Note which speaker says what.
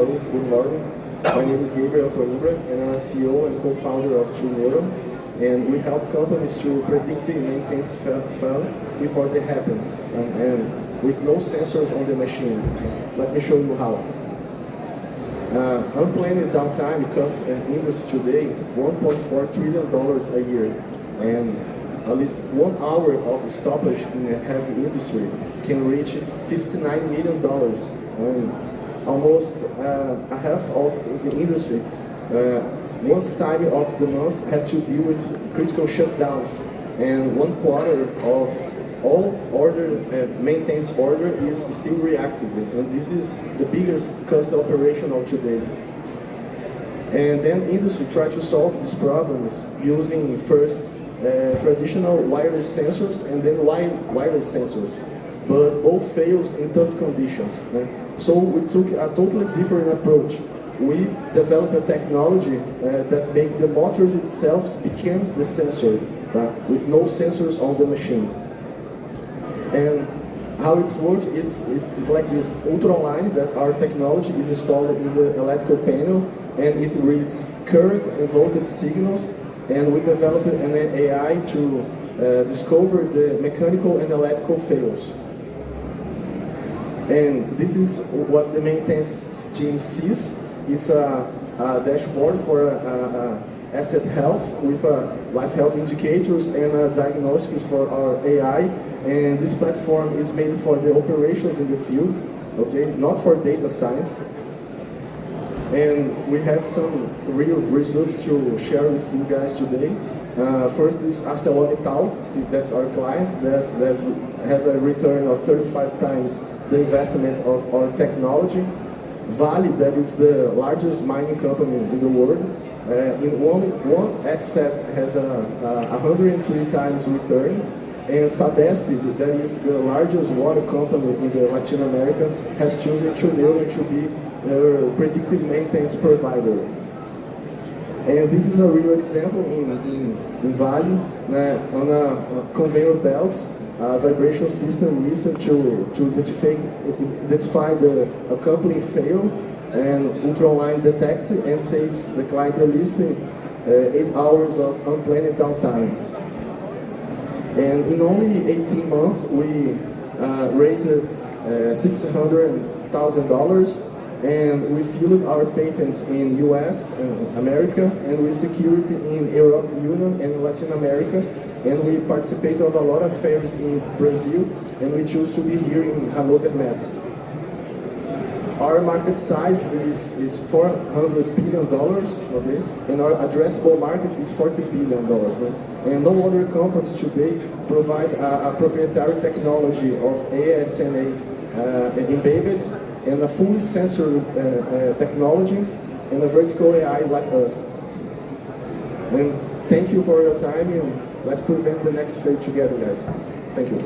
Speaker 1: morning. Good morning. My name is Gabriel Coimbra, and I'm a CEO and co-founder of 2Neuron. And we help companies to predict maintenance fail before they happen, and with no sensors on the machine. Let me show you how. Unplanned downtime costs an industry today $1.4 trillion a year, and at least 1 hour of stoppage in a heavy industry can reach $59 million, and almost a half of the industry one time of the month have to deal with critical shutdowns, and 1/4 of all maintenance order is still reactive, and this is the biggest cost operation of today. And then industry try to solve these problems using first traditional wireless sensors and then wireless sensors, but all fails in tough conditions. So we took a totally different approach. We developed a technology that makes the motor itself becomes the sensor, with no sensors on the machine. And how it works is it's like this Ultronline, that our technology is installed in the electrical panel, and it reads current and voltage signals, and we developed an AI to discover the mechanical and electrical fails. And this is what the maintenance team sees. It's a dashboard for asset health with life health indicators and diagnostics for our AI. And this platform is made for the operations in the field, okay, not for data science. And we have some real results to share with you guys today. First is ArcelorMittal, that's our client, that has a return of 35 times the investment of our technology. Vale, that is the largest mining company in the world, in one asset has a 103 times return. And Sabesp, that is the largest water company in Latin America, has chosen 2Neuron to be their predictive maintenance provider. And this is a real example in Vale, on a conveyor belt, vibration system recent to identify a coupling fail, and Ultronline detects and saves the client at least 8 hours of unplanned downtime. And in only 18 months, we raised $600,000, and we filed our patents in US, America, and we secured in Europe Union and Latin America, and we participate of a lot of fairs in Brazil, and we choose to be here in Hannover Messe. Our market size is $400 billion, okay? And our addressable market is $40 billion. Okay? And no other companies today provide a proprietary technology of ASNA embedded, and a fully sensor technology, and a vertical AI like us. And thank you for your time, and let's prevent the next fate together, guys. Thank you.